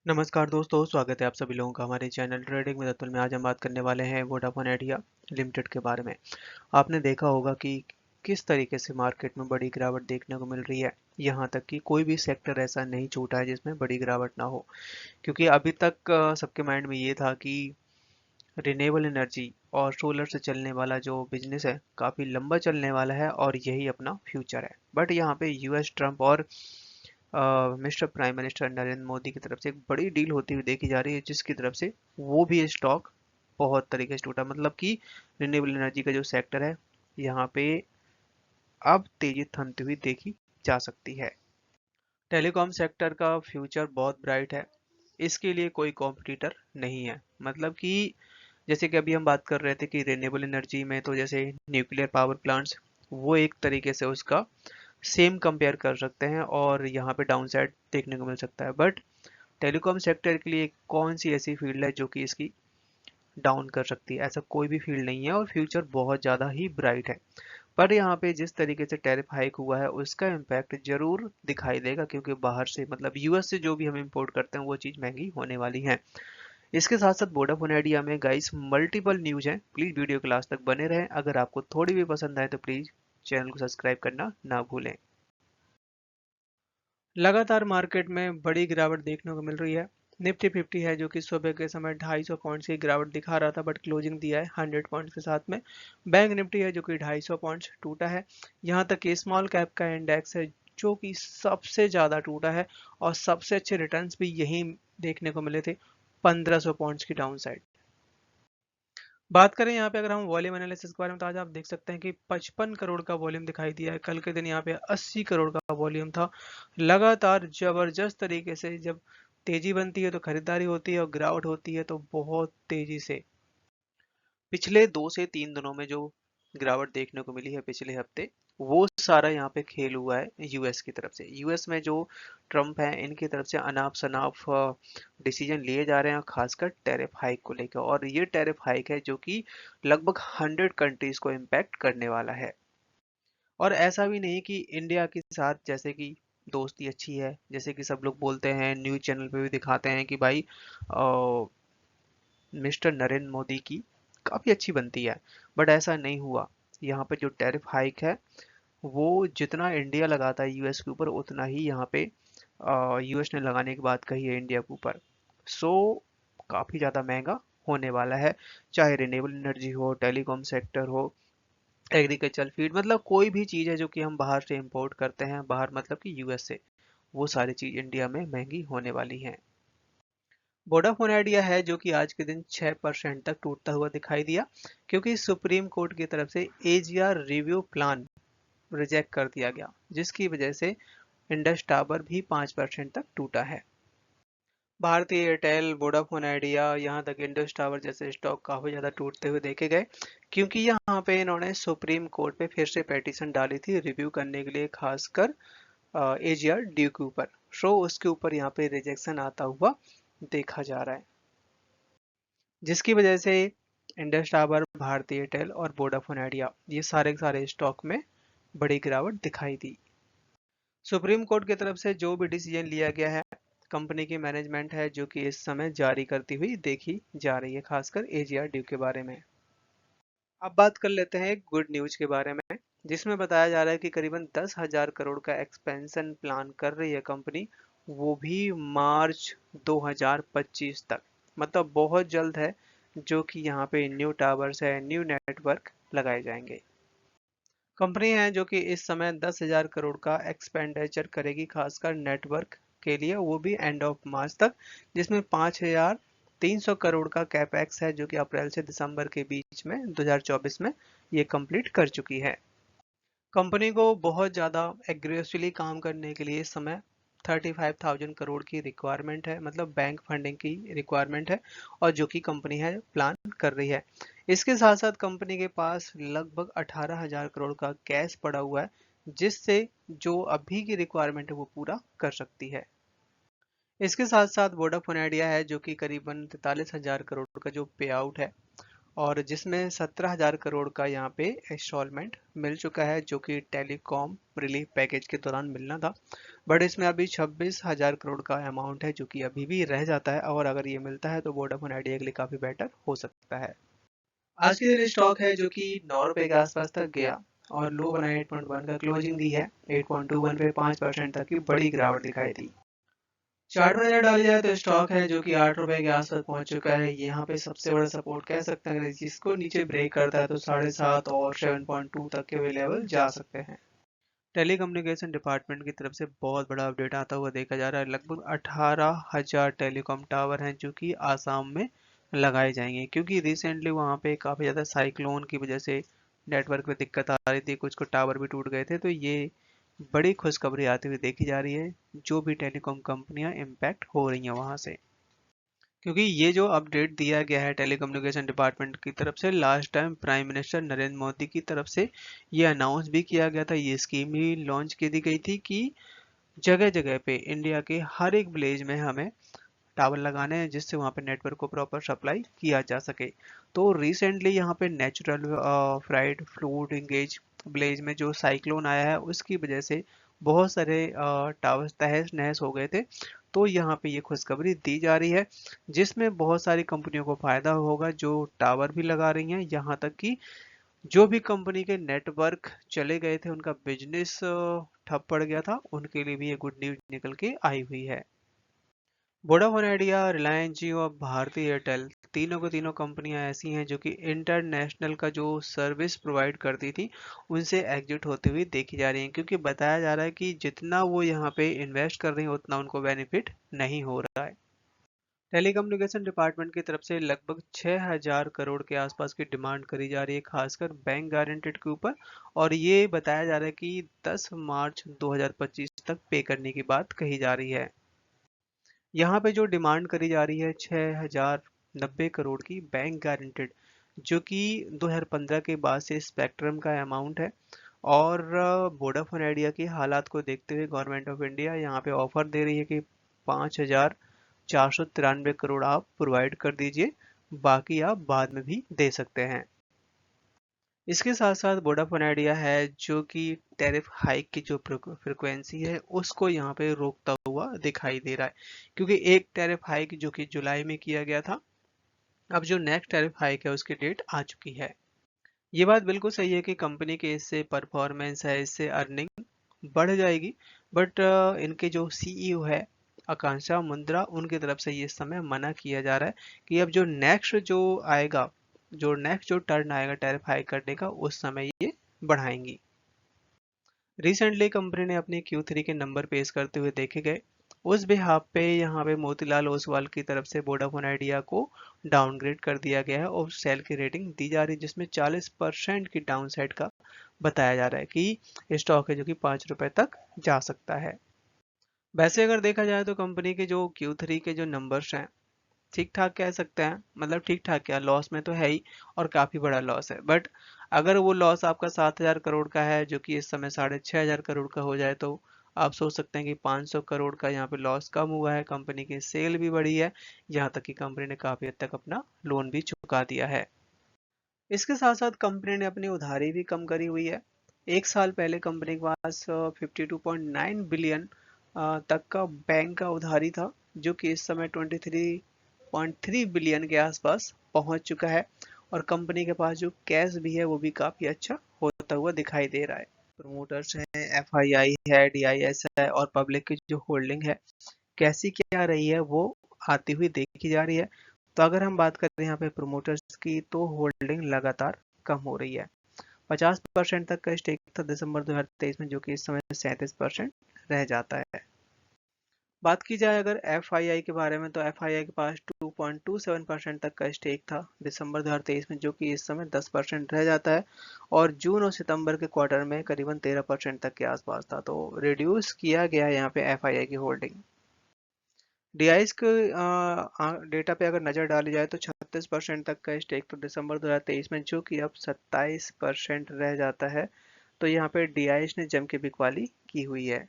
नमस्कार दोस्तों, स्वागत है आप सभी लोगों का हमारे चैनल ट्रेडिंग विद अतुल में। आज हम बात करने वाले हैं वोडाफोन आइडिया लिमिटेड के बारे में। आपने देखा होगा कि किस तरीके से मार्केट में बड़ी गिरावट देखने को मिल रही है। यहाँ तक कि कोई भी सेक्टर ऐसा नहीं छूटा है जिसमें बड़ी गिरावट ना हो, क्योंकि अभी तक सबके माइंड में ये था कि रिन्यूएबल एनर्जी और सोलर से चलने वाला जो बिजनेस है काफ़ी लंबा चलने वाला है और यही अपना फ्यूचर है। बट यहाँ पे यूएस ट्रम्प और mister prime minister Narendra Modi की तरफ से एक बड़ी डील होती हुई देखी जा रही है, जिसकी तरफ से वो भी स्टॉक बहुत तरीके से टूटा। मतलब कि रिन्यूएबल एनर्जी का जो सेक्टर है यहाँ पे अब तेजी थमती हुई देखी जा सकती है। टेलीकॉम सेक्टर का फ्यूचर बहुत ब्राइट है, इसके लिए कोई कॉम्पिटिटर नहीं है। मतलब कि जैसे कि अभी हम बात कर रहे थे कि रिन्यूएबल एनर्जी में तो जैसे न्यूक्लियर पावर प्लांट्स, वो एक तरीके से उसका सेम कंपेयर कर सकते हैं और यहाँ पे डाउन साइड देखने को मिल सकता है। बट टेलीकॉम सेक्टर के लिए कौन सी ऐसी फील्ड है जो कि इसकी डाउन कर सकती है? ऐसा कोई भी फील्ड नहीं है और फ्यूचर बहुत ज़्यादा ही ब्राइट है। पर यहाँ पे जिस तरीके से टैरिफ हाइक हुआ है उसका इम्पैक्ट जरूर दिखाई देगा, क्योंकि बाहर से मतलब यूएस से जो भी हम इंपोर्ट करते हैं वो चीज़ महंगी होने वाली है। इसके साथ साथ वोडाफोन आइडिया में गाइस मल्टीपल न्यूज हैं। प्लीज़ वीडियो के लास्ट तक बने रहें। अगर आपको थोड़ी भी पसंद आए तो प्लीज़ चैनल को सब्सक्राइब करना ना भूलें। लगातार मार्केट में बड़ी गिरावट देखने को मिल रही है। निफ्टी 50 है जो कि सुबह के समय 250 पॉइंट्स की गिरावट दिखा रहा था, बट क्लोजिंग दिया है 100 पॉइंट्स के साथ में। बैंक निफ्टी है जो कि 250 पॉइंट्स टूटा है। यहाँ तक कि स्मॉल कैप का इंडेक्स है जो कि सबसे ज़्यादा टूटा है और सबसे अच्छे रिटर्न्स भी यहीं देखने को मिले थे, 1500 पॉइंट्स की डाउन साइड। बात करें यहाँ पे अगर हम वॉल्यूम एनालिसिस के बारे में, तो आज आप देख सकते हैं कि 55 करोड़ का वॉल्यूम दिखाई दिया है। कल के दिन यहाँ पे 80 करोड़ का वॉल्यूम था। लगातार जबरदस्त तरीके से जब तेजी बनती है तो खरीदारी होती है और गिरावट होती है तो बहुत तेजी से। पिछले 2 से 3 दिनों में जो गिरावट देखने को मिली है पिछले हफ्ते, वो सारा यहाँ पे खेल हुआ है यूएस की तरफ से। यूएस में जो ट्रम्प है इनकी तरफ से अनाप शनाप डिसीजन लिए जा रहे हैं, खासकर टैरिफ हाइक को लेकर। और ये टैरिफ हाइक है जो कि लगभग 100 कंट्रीज को इम्पैक्ट करने वाला है। और ऐसा भी नहीं कि इंडिया के साथ जैसे कि दोस्ती अच्छी है, जैसे कि सब लोग बोलते हैं, न्यूज चैनल पे भी दिखाते हैं कि भाई मिस्टर नरेंद्र मोदी की काफ़ी अच्छी बनती है। बट ऐसा नहीं हुआ। यहाँ पे जो टैरिफ हाइक है वो जितना इंडिया लगाता है यूएस के ऊपर, उतना ही यहाँ पे यूएस ने लगाने की बात कही है इंडिया के ऊपर। सो काफ़ी ज़्यादा महंगा होने वाला है। चाहे रिन्यूएबल एनर्जी हो, टेलीकॉम सेक्टर हो, एग्रीकल्चर फीड, मतलब कोई भी चीज़ है जो कि हम बाहर से इंपोर्ट करते हैं, बाहर मतलब कि यूएस से, वो सारी चीज़ इंडिया में महंगी होने वाली हैं। वोडाफोन आइडिया है जो कि आज के दिन 6% तक टूटता हुआ दिखाई दिया, क्योंकि सुप्रीम कोर्ट की तरफ से एजीआर रिव्यू प्लान रिजेक्ट कर दिया गया, जिसकी वजह से इंडस टावर भी 5% तक टूटा है। भारतीय एयरटेल, वोडाफोन आइडिया, यहाँ तक इंडस टावर जैसे स्टॉक काफ़ी ज़्यादा टूटते हुए देखे गए, क्योंकि यहाँ पे इन्होंने सुप्रीम कोर्ट पे फिर से पेटिशन डाली थी रिव्यू करने के लिए, खासकर एजीआर ड्यू के ऊपर। सो उसके ऊपर यहाँ पे रिजेक्शन आता हुआ देखा जा रहा है, जिसकी वजह से इंडस टावर, भारतीय एयरटेल और वोडाफोन आइडिया ये सारे के सारे स्टॉक में बड़ी गिरावट दिखाई दी। सुप्रीम कोर्ट की तरफ से जो भी डिसीजन लिया गया है, कंपनी की मैनेजमेंट है जो कि इस समय जारी करती हुई देखी जा रही है, खासकर एजीआर ड्यू के बारे में। अब बात कर लेते हैं गुड न्यूज के बारे में, जिसमें बताया जा रहा है कि करीबन 10,000 करोड़ का एक्सपेंशन प्लान कर रही है कंपनी, वो भी मार्च 2025 तक। मतलब बहुत जल्द है, जो कि यहाँ पे न्यू टावर्स है, न्यू नेटवर्क लगाए जाएंगे। कंपनी है जो कि इस समय 10,000 करोड़ का एक्सपेंडिचर करेगी, खासकर नेटवर्क के लिए, वो भी एंड ऑफ मार्च तक, जिसमें 5,300 करोड़ का कैपेक्स है जो कि अप्रैल से दिसंबर के बीच में 2024 में ये कंप्लीट कर चुकी है। कंपनी को बहुत ज़्यादा एग्रेसिवली काम करने के लिए इस समय 35,000 करोड़ की रिक्वायरमेंट है, मतलब बैंक फंडिंग की रिक्वायरमेंट है, और जो कि कंपनी है प्लान कर रही है। इसके साथ साथ कंपनी के पास लगभग 18,000 करोड़ का कैश पड़ा हुआ है, जिससे जो अभी की रिक्वायरमेंट है वो पूरा कर सकती है। इसके साथ साथ वोडाफोन आइडिया है जो कि करीबन 43,000 करोड़ का जो पे आउट है और जिसमें 17,000 करोड़ का यहाँ पे इंस्टॉलमेंट मिल चुका है, जो कि टेलीकॉम रिलीफ पैकेज के दौरान मिलना था। बट इसमें अभी 26,000 करोड़ का अमाउंट है, जो कि अभी भी रह जाता है, और अगर ये मिलता है तो वोडाफोन आइडिया के लिए काफ़ी बेटर हो सकता है। आज के दिन स्टॉक है जो कि 9 रुपए के आसपास तक गया और लो बना 8.1 का क्लोजिंग दी है। 8.21 पे 5% तक की बड़ी गिरावट दिखाई दी। चार्ट में नजर डाली जाए तो स्टॉक है जो कि 8 रुपए के आसपास पहुंच चुका है। यहाँ पे सबसे बड़ा सपोर्ट कह सकते हैं, जिसको नीचे ब्रेक करता है तो 7.5 और 7.2 तक के वे लेवल जा सकते हैं। टेलीकम्युनिकेशन डिपार्टमेंट की तरफ से बहुत बड़ा अपडेट आता हुआ देखा जा रहा है। लगभग 18,000 टेलीकॉम टावर हैं जो कि आसाम में लगाए जाएंगे, क्योंकि रिसेंटली वहाँ पे काफ़ी ज़्यादा साइक्लोन की वजह से नेटवर्क में दिक्कत आ रही थी, कुछ टावर भी टूट गए थे। तो ये बड़ी खुशखबरी आती हुई देखी जा रही है, जो भी टेलीकॉम कंपनियां इम्पैक्ट हो रही हैं वहाँ से, क्योंकि ये जो अपडेट दिया गया है टेलीकम्युनिकेशन डिपार्टमेंट की तरफ से, last time prime minister Narendra Modi की तरफ से ये अनाउंस भी किया गया था, ये स्कीम भी लॉन्च की दी गई थी कि जगह जगह पे इंडिया के हर एक विलेज में हमें टावर लगाने हैं, जिससे वहाँ पे नेटवर्क को प्रॉपर सप्लाई किया जा सके। तो रिसेंटली यहाँ पे natural fried fluid engage village में जो साइक्लोन आया है, उसकी वजह से बहुत सारे टावर तहस नहस हो गए थे। तो यहाँ पे ये खुशखबरी दी जा रही है, जिसमें बहुत सारी कंपनियों को फायदा होगा जो टावर भी लगा रही हैं। यहाँ तक कि जो भी कंपनी के नेटवर्क चले गए थे, उनका बिजनेस ठप पड़ गया था, उनके लिए भी ये गुड न्यूज निकल के आई हुई है। वोडाफोन आइडिया, रिलायंस जियो और भारती एयरटेल, तीनों को तीनों कंपनियां ऐसी हैं जो कि इंटरनेशनल का जो सर्विस प्रोवाइड करती थी, उनसे एग्जिट होते हुए देखी जा रही हैं, क्योंकि बताया जा रहा है कि जितना वो यहाँ पे इन्वेस्ट कर रही हैं उतना उनको बेनिफिट नहीं हो रहा है। टेलीकम्युनिकेशन डिपार्टमेंट की तरफ से लगभग 6,000 करोड़ के आसपास की डिमांड करी जा रही है, खासकर बैंक गारंटेड के ऊपर, और ये बताया जा रहा है कि 10 मार्च 2025 तक पे करने की बात कही जा रही है। यहाँ पे जो डिमांड करी जा रही है 6,090 करोड़ की बैंक गारंटेड, जो कि 2015 के बाद से स्पेक्ट्रम का अमाउंट है। और वोडाफोन आइडिया के हालात को देखते हुए गवर्नमेंट ऑफ इंडिया यहाँ पे ऑफर दे रही है कि 5,493 करोड़ आप प्रोवाइड कर दीजिए, बाकी आप बाद में भी दे सकते हैं। इसके साथ साथ वोडाफोन आइडिया है जो कि टैरिफ हाइक की जो फ्रिक्वेंसी है उसको यहाँ पे रोकता हुआ दिखाई दे रहा है, क्योंकि एक टैरिफ हाइक जो कि जुलाई में किया गया था, अब जो नेक्स्ट टैरिफ हाइक है उसकी डेट आ चुकी है। ये बात बिल्कुल सही है कि कंपनी के इससे परफॉर्मेंस है, इससे अर्निंग बढ़ जाएगी, बट इनके जो सीईओ है आकांक्षा मुंद्रा, उनकी तरफ से ये समय मना किया जा रहा है कि अब जो नेक्स्ट जो आएगा, जो नेक्स्ट जो टर्न आएगा टैरिफ हाइक करने का, उस समय ये बढ़ाएंगी। रिसेंटली कंपनी ने अपने Q3 के नंबर पेश करते हुए देखे गए, उस बिहाफ पे यहाँ पे मोतीलाल ओसवाल की तरफ से वोडाफोन आइडिया को डाउनग्रेड कर दिया गया है और सेल की रेटिंग दी जा रही है, जिसमें 40% की डाउनसाइड का बताया जा रहा है कि स्टॉक है जो कि 5 रुपए तक जा सकता है। वैसे अगर देखा जाए तो कंपनी के जो Q3 के जो नंबर्स हैं, ठीक ठाक कह सकते हैं, मतलब ठीक ठाक क्या, लॉस में तो है ही, और काफी बड़ा लॉस है। बट अगर वो लॉस आपका 7,000 करोड़ का है, जो कि इस समय 6,500 करोड़ का हो जाए, तो आप सोच सकते हैं कि 500 करोड़ का यहाँ पे लॉस कम हुआ है, कंपनी की सेल भी बढ़ी है, यहाँ तक कि कंपनी ने काफी हद तक अपना लोन भी चुका दिया है। इसके साथ साथ कंपनी ने अपनी उधारी भी कम करी हुई है। एक साल पहले कंपनी के पास 52.9 बिलियन तक का बैंक का उधारी था, जो कि इस समय 23.3 बिलियन के आसपास पहुंच चुका है, और कंपनी के पास जो कैश भी है वो भी काफी अच्छा होता हुआ दिखाई दे रहा है। प्रमोटर्स हैं, एफआईआई है, डीआईएस है, और पब्लिक की जो होल्डिंग है कैसी क्या रही है वो आती हुई देखी जा रही है। तो अगर हम बात करें यहाँ पे प्रोमोटर्स की, तो होल्डिंग लगातार कम हो रही है। 50% तक का स्टेक था दिसंबर 2023 में, जो कि इस समय 37% रह जाता है। बात की जाए अगर एफआईआई के बारे में, तो एफआईआई के पास 2.27% तक का स्टेक था दिसंबर 2023 में, जो कि इस समय 10% रह जाता है, और जून और सितंबर के क्वार्टर में करीबन 13% तक के आसपास था। तो रिड्यूस किया गया है यहाँ पे एफआईआई की होल्डिंग। डीआईएस के डेटा पे अगर नज़र डाली जाए तो 36% तक का स्टेक तो दिसंबर 2023 में, जो कि अब 27% रह जाता है। तो यहाँ पे डीआईएस ने जम के बिकवाली की हुई है।